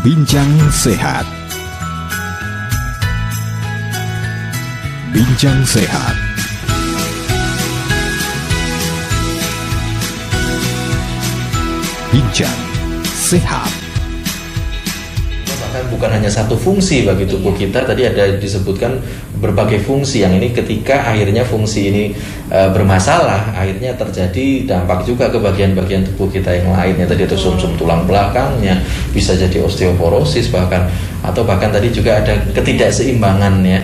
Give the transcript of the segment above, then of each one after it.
Bincang Sehat. Bincang Sehat. Bincang Sehat. Bahkan bukan hanya satu fungsi bagi tubuh kita, tadi ada disebutkan berbagai fungsi yang ini ketika akhirnya fungsi ini bermasalah, akhirnya terjadi dampak juga ke bagian-bagian tubuh kita yang lainnya. Tadi ada sumsum tulang belakangnya, bisa jadi osteoporosis bahkan, atau bahkan tadi juga ada ketidakseimbangan ya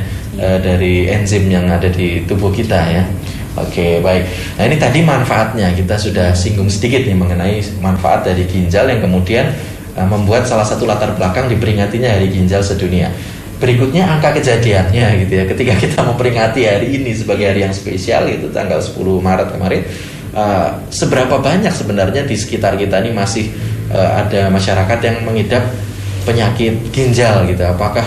dari enzim yang ada di tubuh kita ya. Oke, baik. Nah ini tadi manfaatnya kita sudah singgung sedikit nih mengenai manfaat dari ginjal yang kemudian membuat salah satu latar belakang diperingatinya Hari Ginjal Sedunia. Berikutnya angka kejadiannya gitu ya. Ketika kita memperingati hari ini sebagai hari yang spesial itu tanggal 10 Maret kemarin, seberapa banyak sebenarnya di sekitar kita ini masih ada masyarakat yang mengidap penyakit ginjal gitu. Apakah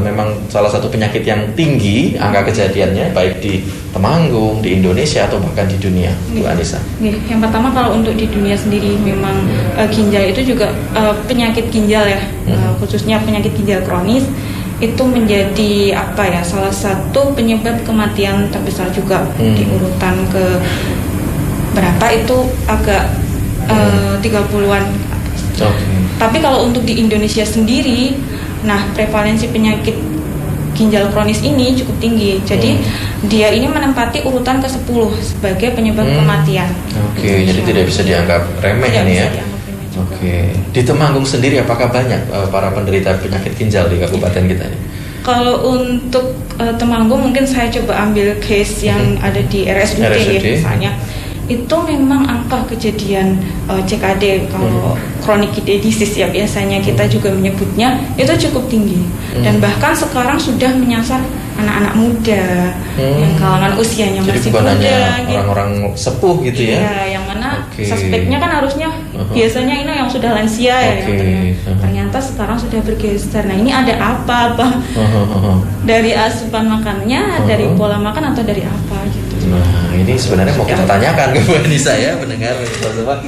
memang salah satu penyakit yang tinggi angka kejadiannya baik di Temanggung, di Indonesia atau bahkan di dunia, Bu Anissa? Yang pertama kalau untuk di dunia sendiri memang ginjal itu juga penyakit ginjal ya, khususnya penyakit ginjal kronis itu menjadi salah satu penyebab kematian terbesar juga di urutan ke berapa itu agak 30-an. Okay. Tapi kalau untuk di Indonesia sendiri, nah prevalensi penyakit ginjal kronis ini cukup tinggi. Jadi dia ini menempati urutan ke-10 sebagai penyebab kematian. Oke, jadi tidak bisa dianggap remeh ini ya. Oke. Di Temanggung sendiri apakah banyak para penderita penyakit ginjal di kabupaten kita ini? Kalau untuk Temanggung mungkin saya coba ambil case yang ada di RSUD ya misalnya. Itu memang angka kejadian CKD kalau chronic kidney disease ya biasanya kita juga menyebutnya itu cukup tinggi dan bahkan sekarang sudah menyasar anak-anak muda yang kalangan usianya jadi masih bukan muda hanya orang-orang sepuh gitu ya. Iya, yang mana suspeknya kan harusnya biasanya ini yang sudah lansia ya ternyata sekarang sudah bergeser. Nah ini ada apa Bang? Dari asupan makannya, dari pola makan atau dari apa gitu. Nah ini sebenarnya mau kita tanyakan ke Bu Anissa ya, pendengar teman-teman.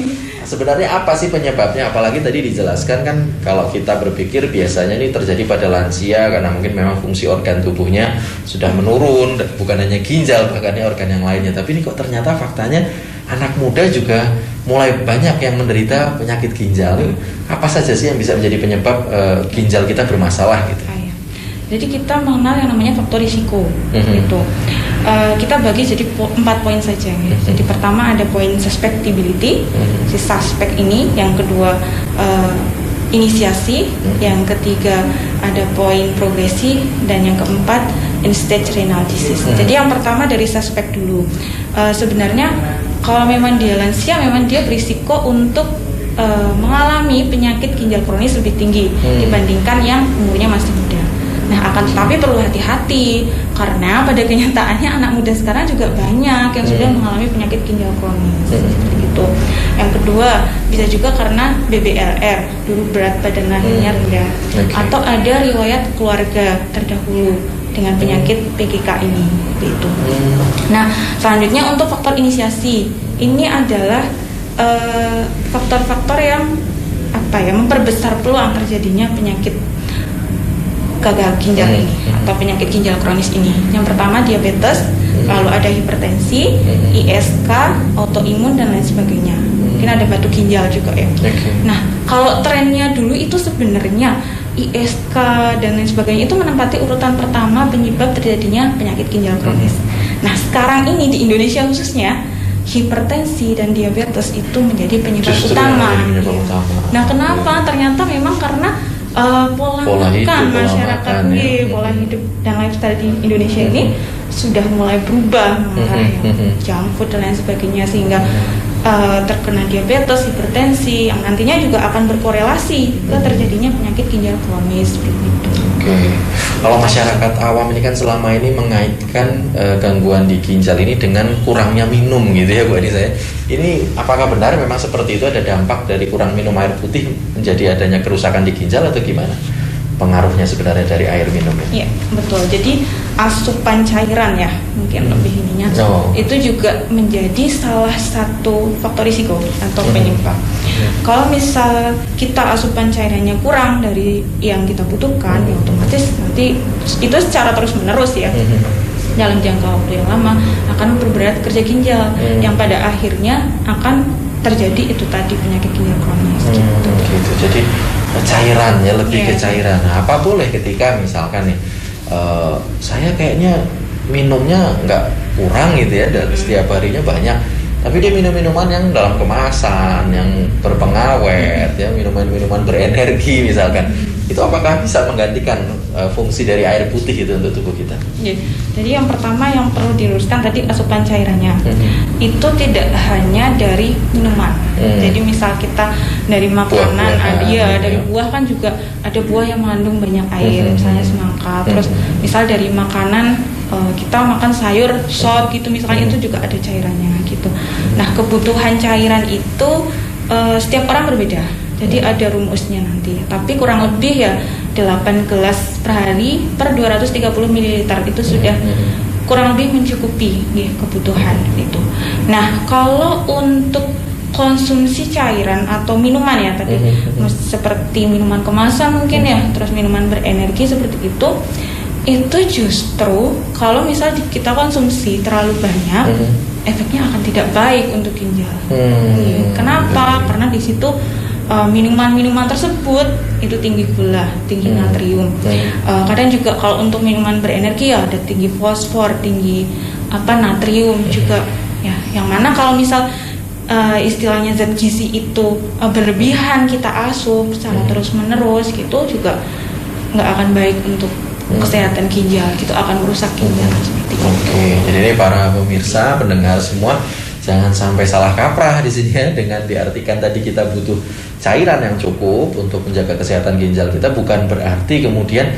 Sebenarnya apa sih penyebabnya? Apalagi tadi dijelaskan kan kalau kita berpikir biasanya ini terjadi pada lansia karena mungkin memang fungsi organ tubuhnya sudah menurun, bukan hanya ginjal bahkan organ yang lainnya. Tapi ini kok ternyata faktanya anak muda juga mulai banyak yang menderita penyakit ginjal. Apa saja sih yang bisa menjadi penyebab ginjal kita bermasalah gitu? Jadi kita mengenal yang namanya faktor risiko gitu. Kita bagi jadi 4 poin saja ya. Jadi pertama ada poin suspectability, si suspek ini, yang kedua inisiasi, yang ketiga ada poin progresi, dan yang keempat end-stage renal disease. Jadi yang pertama dari suspek dulu. Sebenarnya kalau memang dia lansia memang dia berisiko untuk mengalami penyakit ginjal kronis lebih tinggi dibandingkan yang umurnya masih muda. Nah, akan tetapi perlu hati-hati karena pada kenyataannya anak muda sekarang juga banyak yang sudah mengalami penyakit ginjal kronis. Gitu. Yang kedua, bisa juga karena BBLR, dulu berat badan lahirnya rendah, atau ada riwayat keluarga terdahulu dengan penyakit PGK ini, itu. Nah, selanjutnya untuk faktor inisiasi, ini adalah faktor-faktor yang memperbesar peluang terjadinya penyakit gagal ginjal ini atau penyakit ginjal kronis ini. Yang pertama diabetes, lalu ada hipertensi, ISK, autoimun dan lain sebagainya. Mungkin ada batu ginjal juga ya. Nah, kalau trennya dulu itu sebenarnya ISK dan lain sebagainya itu menempati urutan pertama penyebab terjadinya penyakit ginjal kronis. Nah, sekarang ini di Indonesia khususnya hipertensi dan diabetes itu menjadi penyebab utama. Nah, kenapa? Ternyata memang karena pola makan masyarakat pola hidup dan lifestyle di Indonesia ini sudah mulai berubah, junk food dan lain sebagainya, sehingga terkena diabetes, hipertensi yang nantinya juga akan berkorelasi ke terjadinya penyakit ginjal kronis begitu. Kalau masyarakat awam ini kan selama ini mengaitkan gangguan di ginjal ini dengan kurangnya minum gitu ya Bu Anissa. Ini apakah benar memang seperti itu, ada dampak dari kurang minum air putih menjadi adanya kerusakan di ginjal atau gimana? pengaruhnya sebenarnya dari air minum ini? Iya, betul. Jadi asupan cairan ya, mungkin lebih ininya. Itu juga menjadi salah satu faktor risiko atau penyebab. Kalau misal kita asupan cairannya kurang dari yang kita butuhkan, ya otomatis nanti itu secara terus-menerus ya. Dalam jangka waktu yang lama akan memperberat kerja ginjal yang pada akhirnya akan terjadi itu tadi penyakit ginjal kronis gitu. Jadi cairan ya, lebih ke cairan. Nah, apa boleh ketika misalkan nih saya kayaknya minumnya nggak kurang gitu ya, dan setiap harinya banyak, tapi dia minum minuman yang dalam kemasan, yang berpengawet ya, minuman berenergi misalkan, itu apakah bisa menggantikan fungsi dari air putih itu untuk tubuh kita? Ya, jadi yang pertama yang perlu diluruskan tadi asupan cairannya itu tidak hanya dari minuman. Jadi misal kita dari makanan, dari buah kan juga ada buah yang mengandung banyak air, misalnya semangka. Terus misal dari makanan kita makan sayur, sop gitu misalkan, itu juga ada cairannya gitu. Nah, kebutuhan cairan itu setiap orang berbeda. Jadi ada rumusnya nanti, tapi kurang lebih ya 8 gelas per hari per 230 ml itu sudah kurang lebih mencukupi ya, kebutuhan itu. Nah, kalau untuk konsumsi cairan atau minuman ya tadi seperti minuman kemasan mungkin ya, terus minuman berenergi seperti itu justru kalau misal kita konsumsi terlalu banyak, efeknya akan tidak baik untuk ginjal. Kenapa? Karena di situ minuman-minuman tersebut itu tinggi gula, tinggi natrium. Kadang juga kalau untuk minuman berenergi ya ada tinggi fosfor, tinggi natrium juga. Ya, yang mana kalau misal istilahnya zat gizi itu berlebihan kita asup secara terus-menerus gitu juga nggak akan baik untuk kesehatan ginjal, gitu akan merusak ginjal seperti itu. Jadi ini para pemirsa, pendengar semua, jangan sampai salah kaprah di sini ya, dengan diartikan tadi kita butuh cairan yang cukup untuk menjaga kesehatan ginjal kita, bukan berarti kemudian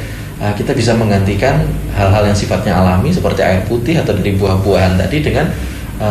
kita bisa menggantikan hal-hal yang sifatnya alami seperti air putih atau dari buah-buahan tadi dengan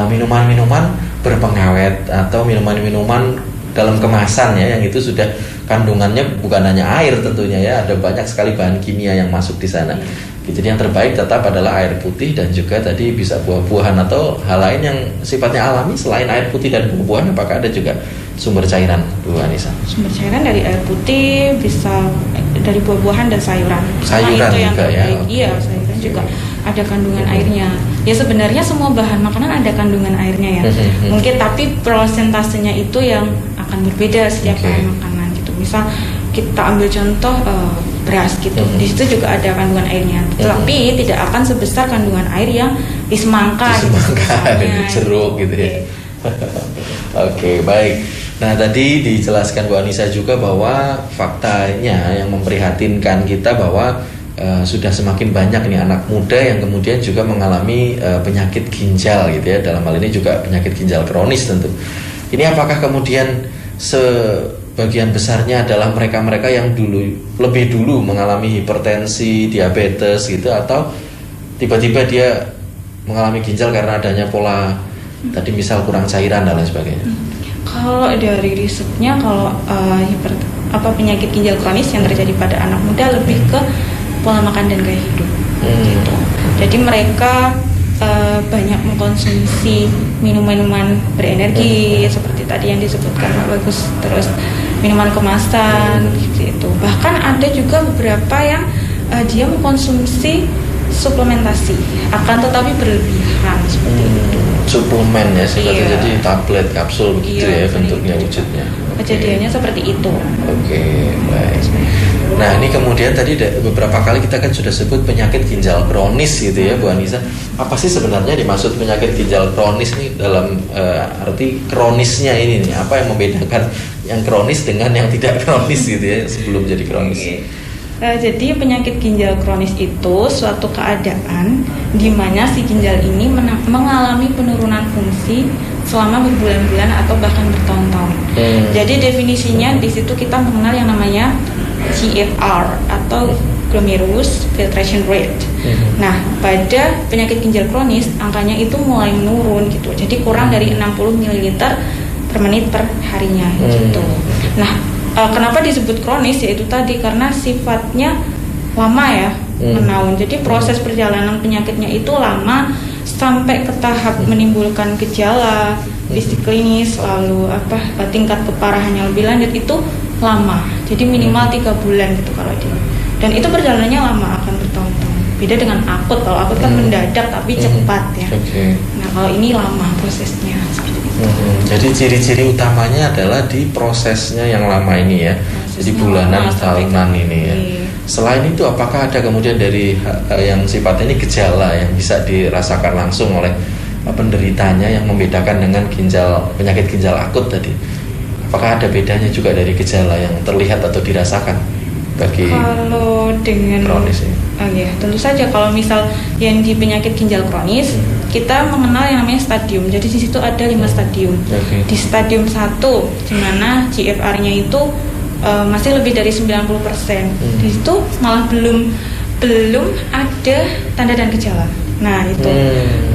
minuman-minuman berpengawet atau minuman-minuman dalam kemasan ya, yang itu sudah kandungannya bukan hanya air tentunya ya, ada banyak sekali bahan kimia yang masuk di sana. Jadi yang terbaik tetap adalah air putih dan juga tadi bisa buah-buahan atau hal lain yang sifatnya alami selain air putih dan buah-buahan. Apakah ada juga sumber cairan, Bu Anissa? Sumber cairan dari air putih, bisa dari buah-buahan dan sayuran. Sayuran itu yang juga ya? Iya, sayuran juga ada kandungan airnya. Ya sebenarnya semua bahan makanan ada kandungan airnya ya. Mungkin tapi prosentasenya itu yang akan berbeda setiap bahan makanan gitu. Misal kita ambil contoh beras gitu, di situ juga ada kandungan airnya, tapi tidak akan sebesar kandungan air yang di semangka, di jeruk gitu ya. Oke, baik. Nah, tadi dijelaskan Bu Anissa juga bahwa faktanya yang memprihatinkan kita bahwa sudah semakin banyak nih anak muda yang kemudian juga mengalami penyakit ginjal gitu ya. Dalam hal ini juga penyakit ginjal kronis tentu. Ini apakah kemudian sebagian besarnya adalah mereka-mereka yang lebih dulu mengalami hipertensi, diabetes gitu, atau tiba-tiba dia mengalami ginjal karena adanya pola tadi misal kurang cairan dan lain sebagainya? Kalau dari risetnya, kalau penyakit ginjal kronis yang terjadi pada anak muda lebih ke pola makan dan gaya hidup gitu. Jadi mereka banyak mengkonsumsi minuman berenergi seperti tadi yang disebutkan Pak Bagus, terus minuman kemasan gitu. Bahkan ada juga beberapa yang dia mengkonsumsi suplementasi, akan tetapi berlebihan seperti itu. Suplemen ya, seperti jadi tablet, kapsul begitu ya bentuknya, wujudnya. Kejadiannya seperti itu. Baik. Nah, ini kemudian tadi beberapa kali kita kan sudah sebut penyakit ginjal kronis gitu ya, Bu Anissa. Apa sih sebenarnya dimaksud penyakit ginjal kronis nih dalam arti kronisnya ini nih? Apa yang membedakan yang kronis dengan yang tidak kronis gitu ya sebelum jadi kronis? Jadi penyakit ginjal kronis itu suatu keadaan di mana si ginjal ini mengalami penurunan fungsi selama berbulan-bulan atau bahkan bertahun-tahun. Jadi definisinya di situ kita mengenal yang namanya GFR atau glomerulus filtration rate. Nah, pada penyakit ginjal kronis angkanya itu mulai menurun gitu. Jadi kurang dari 60 ml per menit per harinya gitu. Nah, Kenapa disebut kronis? Yaitu tadi karena sifatnya lama ya, menaun. Jadi proses perjalanan penyakitnya itu lama sampai ke tahap menimbulkan gejala fisik klinis, lalu tingkat keparahannya lebih lanjut itu lama. Jadi minimal 3 bulan gitu kalau dia. Dan itu perjalanannya lama, akan bertahun-tahun. Beda dengan akut. Kalau akut kan mendadak tapi cepat ya. Nah kalau ini lama prosesnya seperti itu. Jadi ciri-ciri utamanya adalah di prosesnya yang lama ini ya. Jadi bulanan tahunan ini ya. Selain itu apakah ada kemudian dari yang sifatnya ini gejala yang bisa dirasakan langsung oleh penderitanya yang membedakan dengan penyakit ginjal akut tadi? Apakah ada bedanya juga dari gejala yang terlihat atau dirasakan bagi kalau dengan kronis ini? Ya, tentu saja kalau misal yang di penyakit ginjal kronis kita mengenal yang namanya stadium. Jadi di situ ada 5 stadium. Di stadium 1 di mana GFR-nya itu masih lebih dari 90%. Di situ malah belum ada tanda dan gejala. Nah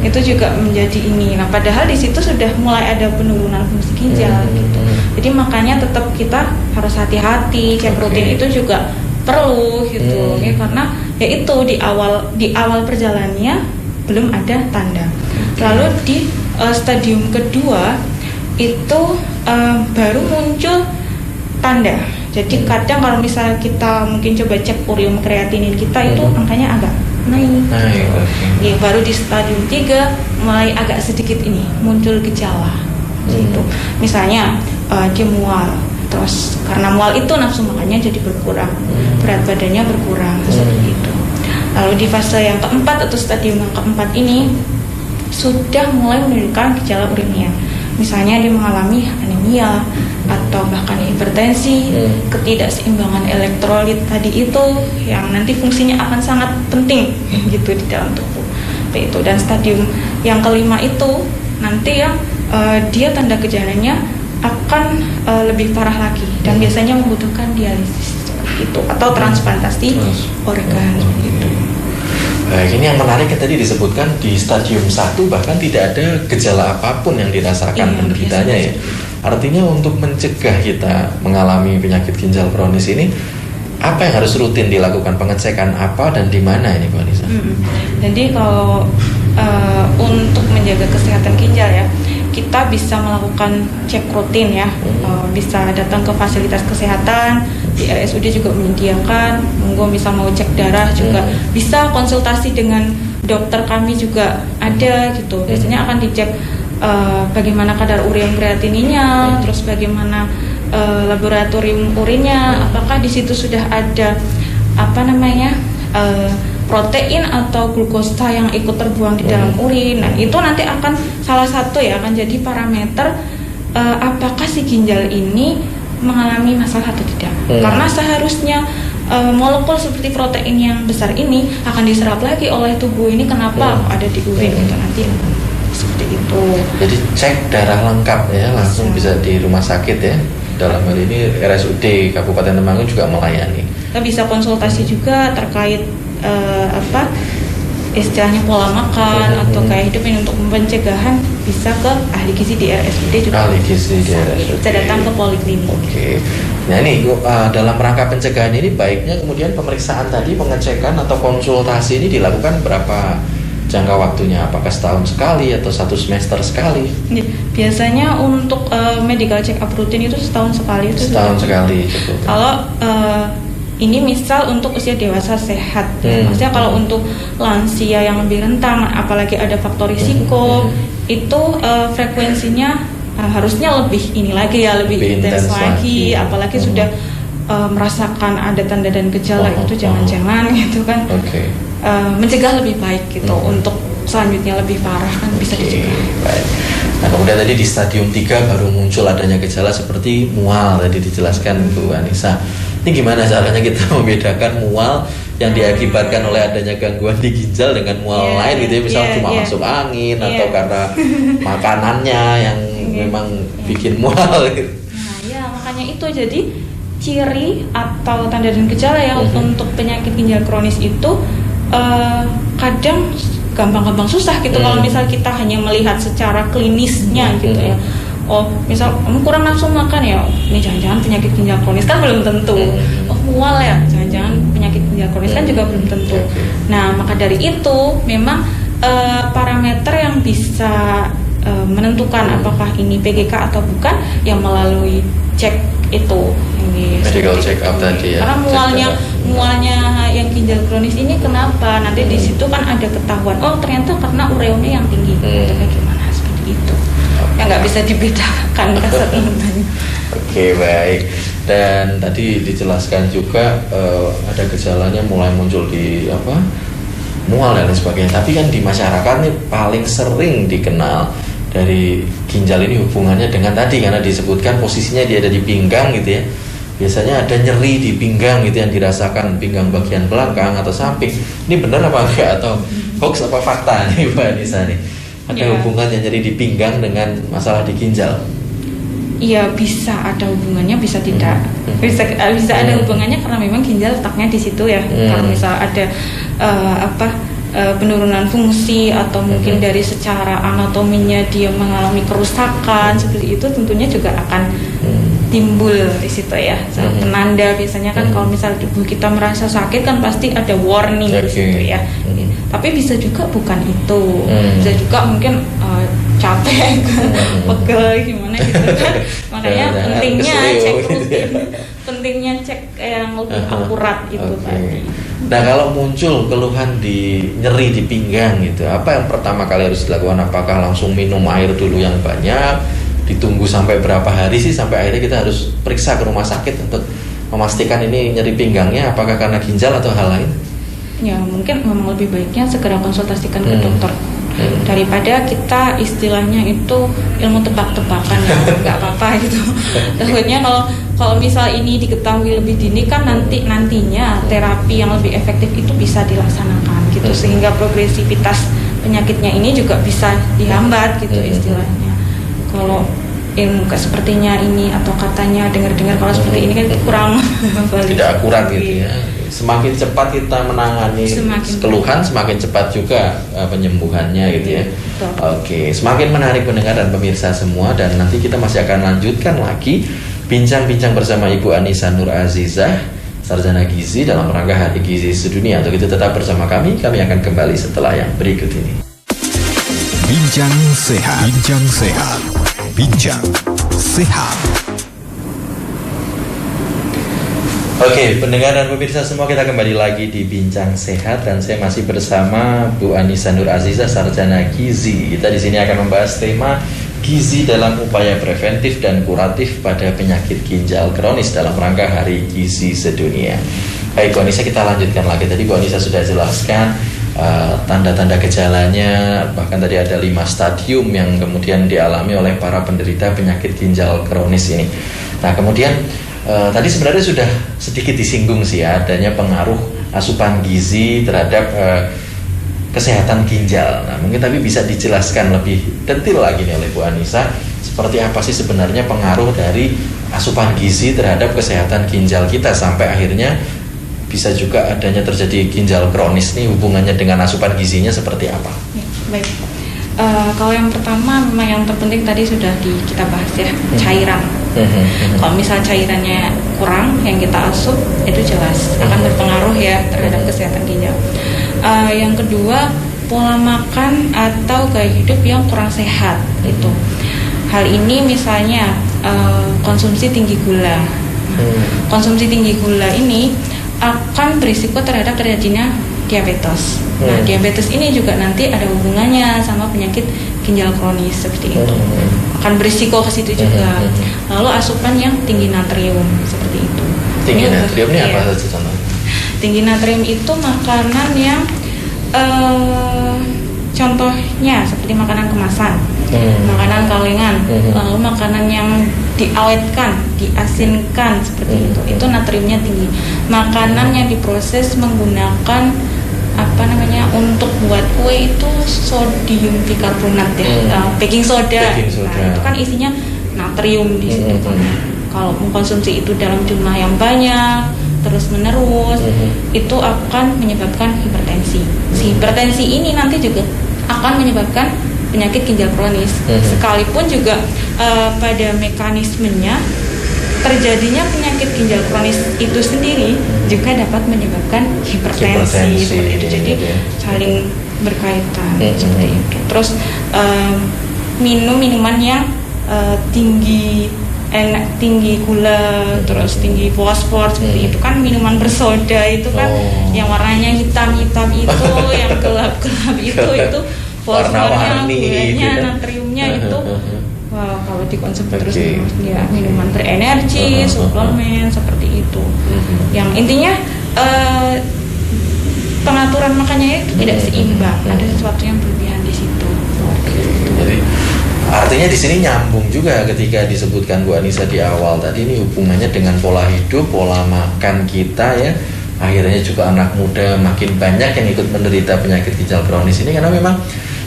itu juga menjadi ini. Nah padahal di situ sudah mulai ada penurunan fungsi ginjal gitu. Jadi makanya tetap kita harus hati-hati. Cek rutin itu juga perlu gitu ya, karena ya itu di awal perjalanannya belum ada tanda. Lalu di stadium kedua itu baru muncul tanda. Jadi kadang kalau misalnya kita mungkin coba cek urium kreatinin kita itu angkanya agak naik. Ya, baru di stadium 3 mulai agak sedikit ini muncul gejala gitu. Misalnya dia mual, terus karena mual itu nafsu makannya jadi berkurang, berat badannya berkurang seperti itu. Lalu di fase yang keempat atau stadium yang keempat ini sudah mulai menunjukkan gejala uremia. Misalnya dia mengalami anemia atau bahkan hipertensi, ketidakseimbangan elektrolit tadi itu yang nanti fungsinya akan sangat penting gitu di dalam tubuh. Itu. Dan stadium yang kelima itu nanti yang dia tanda gejalanya akan lebih parah lagi dan biasanya membutuhkan dialisis itu atau transplantasi organ gitu. Baik, ini yang menarik tadi disebutkan di stadium 1 bahkan tidak ada gejala apapun yang dirasakan penderitanya ya. Artinya untuk mencegah kita mengalami penyakit ginjal kronis ini, apa yang harus rutin dilakukan? Pengecekan apa dan di mana ini, Bu Anissa? Jadi kalau untuk menjaga kesehatan ginjal ya, kita bisa melakukan cek rutin ya, bisa datang ke fasilitas kesehatan, di RSUD juga menyediakan, monggo bisa mau cek darah juga, bisa konsultasi dengan dokter kami juga ada gitu. Biasanya akan dicek bagaimana kadar ureum kreatininnya, terus bagaimana laboratorium urinnya, apakah di situ sudah ada protein atau glukosa yang ikut terbuang di dalam urin. Nah itu nanti akan salah satu ya akan jadi parameter apakah si ginjal ini mengalami masalah atau tidak. Karena seharusnya molekul seperti protein yang besar ini akan diserap lagi oleh tubuh ini, kenapa ada di urin gitu nanti seperti itu. Jadi cek darah lengkap ya langsung bisa di rumah sakit ya. Dalam hal ini RSUD Kabupaten Temanggung juga melayani. Kita bisa konsultasi juga terkait istilahnya pola makan atau gaya hidup ini untuk pencegahan, bisa ke ahli gizi di RSUD juga. Ahli gizi di RSUD. Bisa datang ke poliklinik. Oke. Nah ini dalam rangka pencegahan ini baiknya kemudian pemeriksaan tadi, pengecekan atau konsultasi ini dilakukan berapa jangka waktunya? Apakah setahun sekali atau 1 semester sekali? Biasanya untuk medical check up rutin itu setahun sekali. Setahun sekali cukup. Kalau ini misal untuk usia dewasa sehat, maksudnya kalau untuk lansia yang lebih rentan, apalagi ada faktor risiko, itu frekuensinya harusnya lebih ini lagi ya, lebih intens lagi, apalagi sudah merasakan ada tanda dan gejala itu jangan-jangan gitu kan. Mencegah lebih baik gitu, untuk selanjutnya lebih parah kan bisa dicegah. Baik. Nah kemudian tadi di stadium 3 baru muncul adanya gejala seperti mual tadi dijelaskan Bu Anissa. Ini gimana caranya kita membedakan mual yang diakibatkan oleh adanya gangguan di ginjal dengan mual lain gitu ya, misalnya cuma masuk angin atau karena makanannya yang memang bikin mual gitu. Nah ya makanya itu jadi ciri atau tanda dan gejala ya untuk penyakit ginjal kronis itu kadang gampang-gampang susah gitu kalau misal kita hanya melihat secara klinisnya gitu ya. oh misal kamu kurang nafsu makan ya, ini jangan-jangan penyakit ginjal kronis, kan belum tentu. Oh mual ya, jangan-jangan penyakit ginjal kronis, kan juga belum tentu. Nah maka dari itu memang parameter yang bisa menentukan apakah ini PGK atau bukan yang melalui cek itu, medical check up tadi ya. Karena mualnya yang ginjal kronis ini kenapa, nanti di situ kan ada ketahuan, oh ternyata karena ureanya yang tinggi, atau bagaimana seperti itu. Yang nggak bisa dibedakan keseimbangan. Oke, baik. Dan tadi dijelaskan juga ada gejalanya mulai muncul di mual dan lain sebagainya. Tapi kan di masyarakat nih paling sering dikenal dari ginjal ini hubungannya dengan tadi, karena disebutkan posisinya dia ada di pinggang gitu ya. Biasanya ada nyeri di pinggang gitu yang dirasakan, pinggang bagian belakang atau samping. Ini benar apa enggak, atau hoax apa fakta nih Mbak Anissa nih? Ada hubungannya nyeri di pinggang dengan masalah di ginjal? Iya, bisa ada hubungannya, bisa tidak. Bisa ada hubungannya karena memang ginjal letaknya di situ ya. Kalau misal ada penurunan fungsi atau mungkin dari secara anatominya dia mengalami kerusakan seperti itu, tentunya juga akan timbul di situ ya. Penanda biasanya kan kalau misal tubuh kita merasa sakit kan pasti ada warning di situ ya. Tapi bisa juga bukan itu, bisa juga mungkin capek, pegel gimana gitu kan. Makanya pentingnya cek yang lebih akurat itu tadi. Nah kalau muncul keluhan di nyeri di pinggang gitu, apa yang pertama kali harus dilakukan? Apakah langsung minum air dulu yang banyak, ditunggu sampai berapa hari sih sampai akhirnya kita harus periksa ke rumah sakit untuk memastikan ini nyeri pinggangnya apakah karena ginjal atau hal lain? Ya mungkin memang lebih baiknya segera konsultasikan ke dokter daripada kita istilahnya itu ilmu tebak-tebakan ya, nggak apa-apa gitu. Takutnya kalau misal ini diketahui lebih dini kan nantinya terapi yang lebih efektif itu bisa dilaksanakan gitu, sehingga progresivitas penyakitnya ini juga bisa dihambat gitu istilahnya. Kalau ilmu sepertinya ini atau katanya dengar-dengar kalau seperti ini kan kurang tidak akurat gitu ya. Semakin cepat kita menangani keluhan, semakin cepat juga penyembuhannya gitu ya. Oke, semakin menarik pendengar dan pemirsa semua, dan nanti kita masih akan lanjutkan lagi bincang-bincang bersama Ibu Anissa Nur Azizah, sarjana gizi dalam rangka Hari Gizi Sedunia. Untuk itu tetap bersama kami akan kembali setelah yang berikut ini. Bincang sehat, bincang sehat, bincang sehat. Oke, pendengar dan pemirsa semua, kita kembali lagi di Bincang Sehat dan saya masih bersama Bu Anissa Nur Azizah, sarjana gizi. Kita di sini akan membahas tema gizi dalam upaya preventif dan kuratif pada penyakit ginjal kronis dalam rangka Hari Gizi Sedunia. Baik, Bu Anissa, kita lanjutkan lagi. Tadi Bu Anissa sudah jelaskan tanda-tanda gejalanya, bahkan tadi ada 5 stadium yang kemudian dialami oleh para penderita penyakit ginjal kronis ini. Nah, kemudian tadi sebenarnya sudah sedikit disinggung sih ya, adanya pengaruh asupan gizi terhadap kesehatan ginjal. Nah, mungkin tapi bisa dijelaskan lebih detail lagi nih oleh Bu Anissa, seperti apa sih sebenarnya pengaruh dari asupan gizi terhadap kesehatan ginjal kita sampai akhirnya bisa juga adanya terjadi ginjal kronis nih, hubungannya dengan asupan gizinya seperti apa? Ya, baik. Kalau yang pertama memang yang terpenting tadi sudah kita bahas ya, cairan. Kalau misal cairannya kurang yang kita asup, itu jelas akan berpengaruh ya terhadap kesehatan ginjal. Yang kedua, pola makan atau gaya hidup yang kurang sehat itu. Hal ini misalnya konsumsi tinggi gula. Konsumsi tinggi gula ini akan berisiko terhadap terjadinya diabetes. Nah, diabetes ini juga nanti ada hubungannya sama penyakit ginjal kronis seperti itu. Akan berisiko ke situ juga. Lalu asupan yang tinggi natrium seperti itu. Tinggi natrium ini apa saja contohnya? Tinggi natrium itu makanan yang contohnya seperti makanan kemasan, makanan kalengan, lalu makanan yang diawetkan, diasinkan seperti itu natriumnya tinggi. Makanan yang diproses menggunakan untuk buat kue itu sodium bikarbonat ya, baking soda. Nah, itu kan isinya natrium di situ. Kalau mengkonsumsi itu dalam jumlah yang banyak terus menerus, itu akan menyebabkan hipertensi. Si hipertensi ini nanti juga akan menyebabkan penyakit ginjal kronis. Sekalipun juga pada mekanismenya terjadinya penyakit ginjal kronis itu sendiri juga dapat menyebabkan hipertensi seperti itu. Jadi saling berkaitan seperti itu. Terus minuman yang tinggi gula, terus tinggi fosfor seperti itu kan, minuman bersoda itu kan yang warnanya hitam-hitam itu, yang gelap-gelap itu fosfornya, gulanya, natriumnya itu. Wah, kalau dikonsumsi terus ya minuman berenergi, suplemen seperti itu. Yang intinya pengaturan makannya itu tidak seimbang, ada sesuatu yang berlebihan di situ. Jadi artinya di sini nyambung juga ketika disebutkan Bu Anissa di awal tadi, ini hubungannya dengan pola hidup, pola makan kita ya. Akhirnya juga anak muda makin banyak yang ikut menderita penyakit ginjal kronis ini, karena memang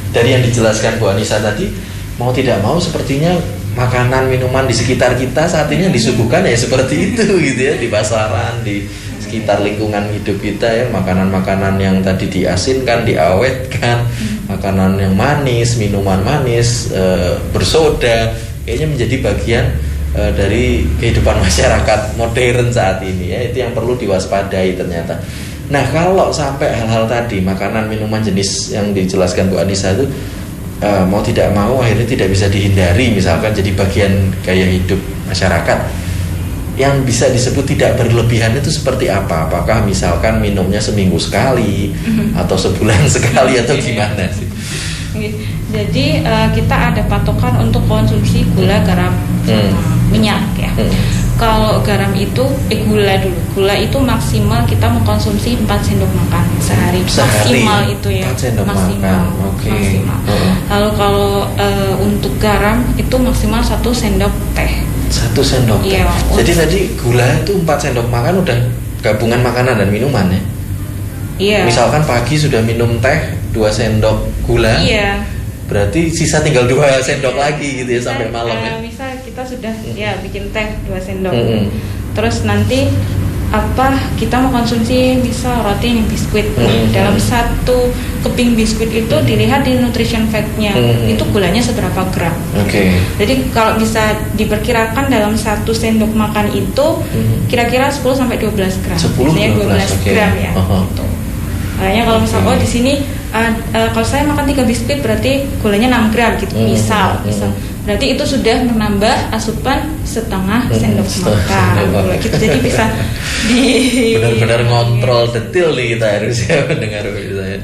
dari yang dijelaskan Bu Anissa tadi, mau tidak mau sepertinya makanan minuman di sekitar kita saat ini yang disuguhkan ya seperti itu gitu ya, di pasaran, di sekitar lingkungan hidup kita ya, makanan-makanan yang tadi diasinkan, diawetkan, makanan yang manis, minuman manis, bersoda, kayaknya menjadi bagian dari kehidupan masyarakat modern saat ini ya. Itu yang perlu diwaspadai ternyata. Nah, kalau sampai hal-hal tadi, makanan minuman jenis yang dijelaskan Bu Anissa itu mau tidak mau akhirnya tidak bisa dihindari, misalkan jadi bagian gaya hidup masyarakat, yang bisa disebut tidak berlebihan itu seperti apa? Apakah misalkan minumnya seminggu sekali atau sebulan sekali atau gimana sih? Jadi kita ada patokan untuk konsumsi gula, garam, minyak ya. Kalau garam itu gula dulu. Gula itu maksimal kita mengkonsumsi 4 sendok makan sehari. Maksimal itu ya. 4 sendok maksimal. Makan. Okay. Maksimal. Lalu kalau untuk garam itu maksimal 1 sendok teh. 1 sendok teh. Iya. Jadi tadi gula itu 4 sendok makan udah gabungan makanan dan minuman ya. Iya. Misalkan pagi sudah minum teh 2 sendok gula. Iya. Berarti sisa tinggal 2 sendok lagi gitu ya sampai malam ya. Misal kita sudah ya bikin teh 2 sendok. Terus nanti kita mau konsumsi misal roti nih, biskuit. Dalam 1 keping biskuit itu dilihat di nutrition fact-nya itu gulanya seberapa gram. Jadi kalau bisa diperkirakan dalam 1 sendok makan itu kira-kira 10 sampai 12 gram. 12 gram ya. Gitu. Makanya kalau misal di sini kalau saya makan 3 biskuit berarti gulanya 6 gram gitu. Misal. Berarti itu sudah menambah asupan setengah sendok makan. Gitu. Jadi bisa benar-benar ngontrol detail nih kita harusnya mendengar saya.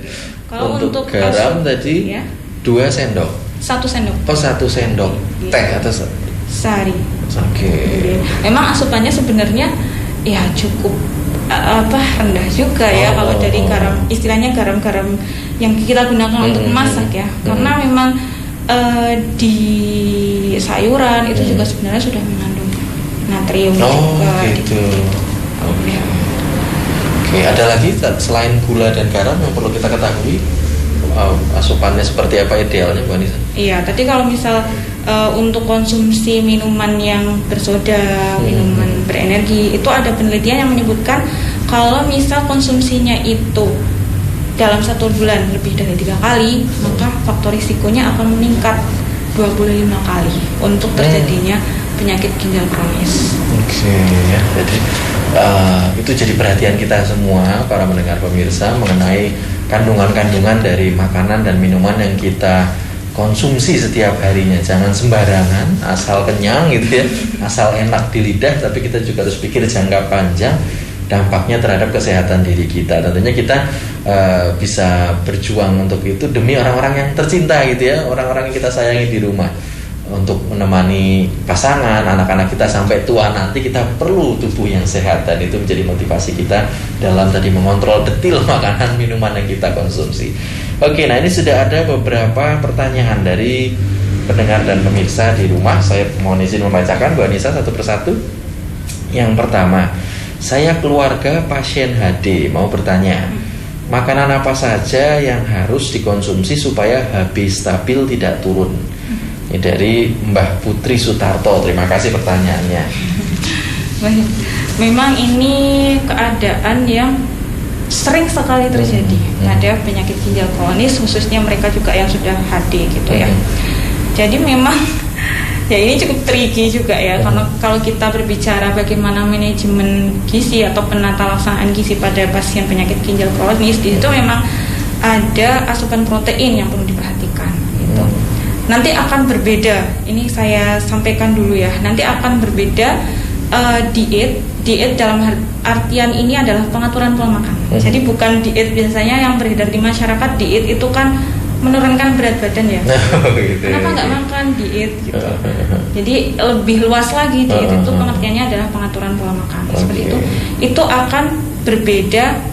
Kalau untuk garam tadi ya, 2 sendok. 1 sendok. Oh, 1 sendok teh atau sehari. Memang asupannya sebenarnya ya cukup rendah juga ya kalau dari garam, istilahnya garam-garam yang kita gunakan untuk memasak ya. Karena memang di sayuran itu juga sebenarnya sudah mengandung natrium juga gitu. Oke, ada lagi selain gula dan garam yang perlu kita ketahui asupannya seperti apa idealnya Bu Anissa? Iya, tadi kalau misal untuk konsumsi minuman yang bersoda, minuman berenergi, itu ada penelitian yang menyebutkan kalau misal konsumsinya itu dalam 1 bulan lebih dari 3 kali, maka faktor risikonya akan meningkat 25 kali untuk terjadinya penyakit ginjal kronis. Ya, jadi itu jadi perhatian kita semua para mendengar pemirsa mengenai kandungan-kandungan dari makanan dan minuman yang kita konsumsi setiap harinya. Jangan sembarangan, asal kenyang gitu ya, asal enak di lidah, tapi kita juga harus pikir jangka panjang dampaknya terhadap kesehatan diri kita. Tentunya kita bisa berjuang untuk itu demi orang-orang yang tercinta gitu ya, orang-orang yang kita sayangi di rumah, untuk menemani pasangan, anak-anak kita sampai tua nanti. Kita perlu tubuh yang sehat, dan itu menjadi motivasi kita dalam tadi mengontrol detil makanan minuman yang kita konsumsi. Oke, nah ini sudah ada beberapa pertanyaan dari pendengar dan pemirsa di rumah. Saya mohon izin membacakan Bu Anissa satu persatu. Yang pertama, saya keluarga pasien HD mau bertanya, makanan apa saja yang harus dikonsumsi supaya HB stabil tidak turun? Ini dari Mbah Putri Sutarto. Terima kasih pertanyaannya. Memang ini keadaan yang sering sekali terjadi pada penyakit ginjal kronis, khususnya mereka juga yang sudah HD gitu ya. Jadi memang ya ini cukup tricky juga ya, karena kalau kita berbicara bagaimana manajemen gizi atau penata laksanaan gizi pada pasien penyakit ginjal kronis, di situ memang ada asupan protein yang perlu diperhatikan gitu. Nanti akan berbeda, ini saya sampaikan dulu ya, nanti akan berbeda diet dalam artian ini adalah pengaturan pola makan. Jadi bukan diet biasanya yang beredar di masyarakat, diet itu kan menurunkan berat badan ya. Gitu, kenapa nggak makan diet gitu. Jadi lebih luas lagi, diet itu pengertiannya adalah pengaturan pola makan. Seperti itu. Itu akan berbeda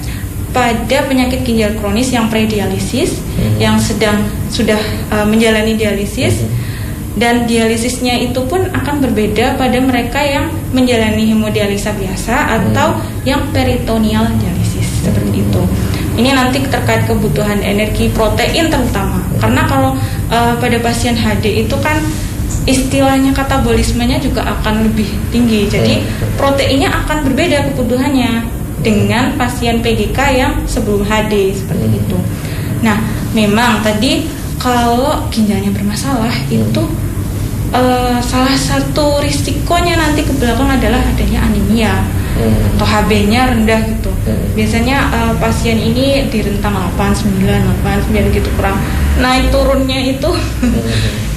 pada penyakit ginjal kronis yang pre-dialisis, yang sudah menjalani dialisis, dan dialisisnya itu pun akan berbeda pada mereka yang menjalani hemodialisa biasa atau yang peritoneal dialisis, seperti itu. Ini nanti terkait kebutuhan energi protein terutama, karena kalau pada pasien HD itu kan istilahnya katabolismenya juga akan lebih tinggi, jadi proteinnya akan berbeda kebutuhannya dengan pasien PGK yang sebelum HD, seperti itu. Nah, memang tadi kalau ginjalnya bermasalah itu salah satu risikonya nanti ke belakang adalah adanya anemia atau HB-nya rendah gitu. Biasanya pasien ini di rentang 89 gitu, kurang naik turunnya itu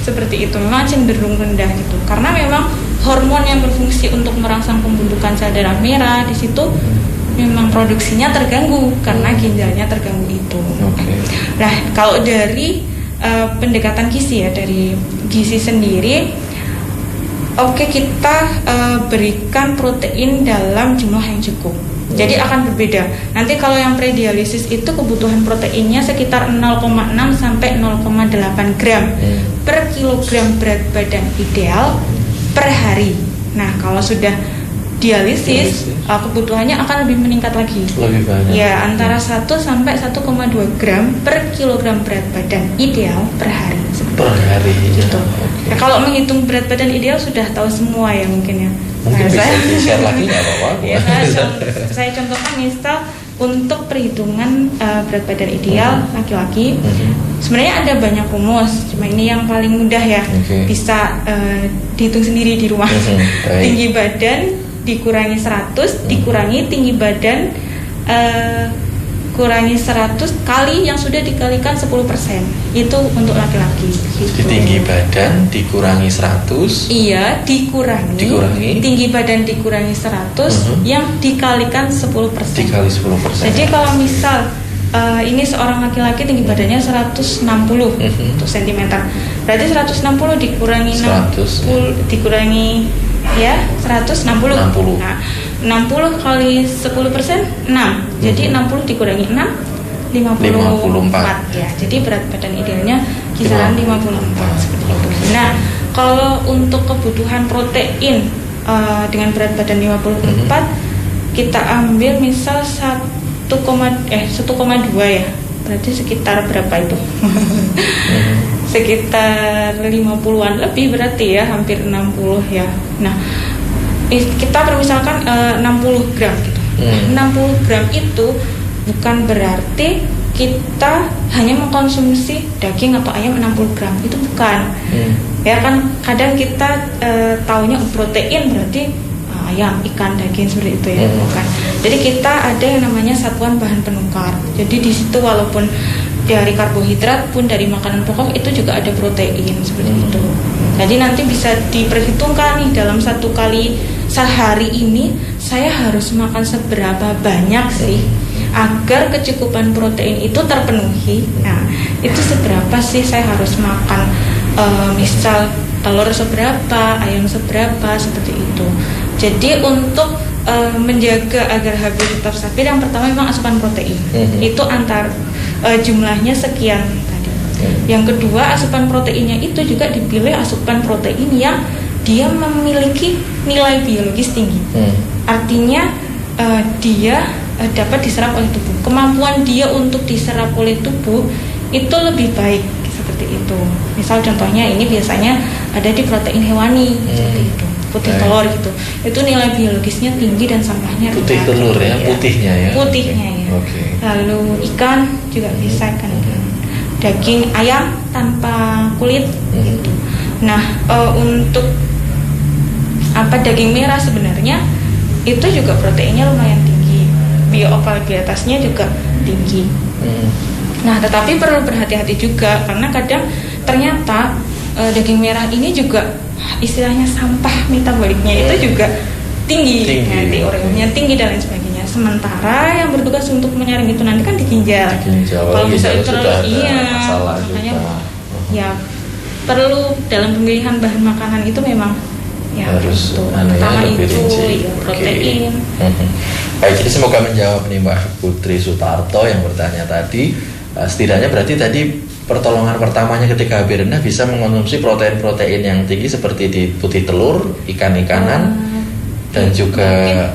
seperti itu, memang cenderung rendah gitu. Karena memang hormon yang berfungsi untuk merangsang pembentukan sel darah merah di situ memang produksinya terganggu karena ginjalnya terganggu itu. Nah, kalau dari pendekatan gizi ya, dari gizi sendiri, kita berikan protein dalam jumlah yang cukup. Jadi akan berbeda. Nanti kalau yang pre-dialisis itu kebutuhan proteinnya sekitar 0,6 sampai 0,8 gram per kilogram berat badan ideal per hari. Nah, kalau sudah dialisis, kebutuhannya akan lebih meningkat lagi. Lebih banyak. Ya, antara 1 sampai 1,2 gram per kilogram berat badan ideal per hari. Per hari. Gitu. Nah, kalau menghitung berat badan ideal sudah tahu semua ya mungkin ya. Mungkin bisa di-share lagi nggak apa-apa. Ya, saya contohkan misal untuk perhitungan berat badan ideal laki-laki. Sebenarnya ada banyak rumus, cuma ini yang paling mudah ya, bisa dihitung sendiri di rumah. Tinggi badan dikurangi 100 dikurangi tinggi badan kurangi 100 kali yang sudah dikalikan 10%. Itu untuk laki-laki gitu. Tinggi badan dikurangi 100. Iya, dikurangi tinggi badan dikurangi 100 yang dikalikan 10%. Dikali 10%. Jadi kalau misal ini seorang laki-laki tinggi badannya 160 cm. Berarti 160 dikurangi 60 dikurangi ya 160. Nah, 60 kali 10% 6. Jadi 60 dikurangi 6 54 ya. Jadi berat badan idealnya kisaran 54 seperti itu. Nah, kalau untuk kebutuhan protein dengan berat badan 54 kita ambil misal 1,2 ya. Berarti sekitar berapa itu? Sekitar 50-an lebih berarti ya, hampir 60 ya. Nah, kita permisalkan 60 gram gitu. 60 gram itu bukan berarti kita hanya mengkonsumsi daging atau ayam 60 gram, itu bukan. Ya kan kadang kita taunya protein berarti ayam, ikan, daging seperti itu ya, bukan. Jadi kita ada yang namanya satuan bahan penukar. Jadi di situ walaupun dari karbohidrat pun dari makanan pokok itu juga ada protein seperti itu. Jadi nanti bisa diperhitungkan nih dalam satu kali sehari ini saya harus makan seberapa banyak sih agar kecukupan protein itu terpenuhi. Nah, itu seberapa sih saya harus makan, misal telur seberapa, ayam seberapa, seperti itu. Jadi untuk menjaga agar HB tetap stabil, yang pertama memang asupan protein. Itu antar jumlahnya sekian tadi. Yang kedua, asupan proteinnya itu juga dipilih asupan protein yang dia memiliki nilai biologis tinggi. Artinya dia dapat diserap oleh tubuh. Kemampuan dia untuk diserap oleh tubuh itu lebih baik, seperti itu. Misal contohnya ini biasanya ada di protein hewani seperti itu. putih telur gitu. Itu nilai biologisnya tinggi dan sampahnya rendah. Putih telur ya, putihnya ya. Putihnya ya. Lalu ikan juga bisa kan. Daging ayam tanpa kulit gitu. Nah, untuk daging merah sebenarnya itu juga proteinnya lumayan tinggi, bioavailabilitasnya juga tinggi. Nah, tetapi perlu berhati-hati juga karena kadang ternyata daging merah ini juga istilahnya sampah metaboliknya itu juga tinggi. Nanti ureanya tinggi dan lain sebagainya. Sementara yang bertugas untuk menyaring itu nanti kan di ginjal. Kalau misalnya terlalu makanya ya perlu dalam pemilihan bahan makanan itu memang ya harus pertama lebih itu rinci. ya, protein. Baik, jadi semoga menjawab nih Mbak Putri Sutarto yang bertanya tadi. Setidaknya berarti tadi pertolongan pertamanya ketika HB rendah bisa mengonsumsi protein-protein yang tinggi seperti di putih telur, ikan-ikanan, dan juga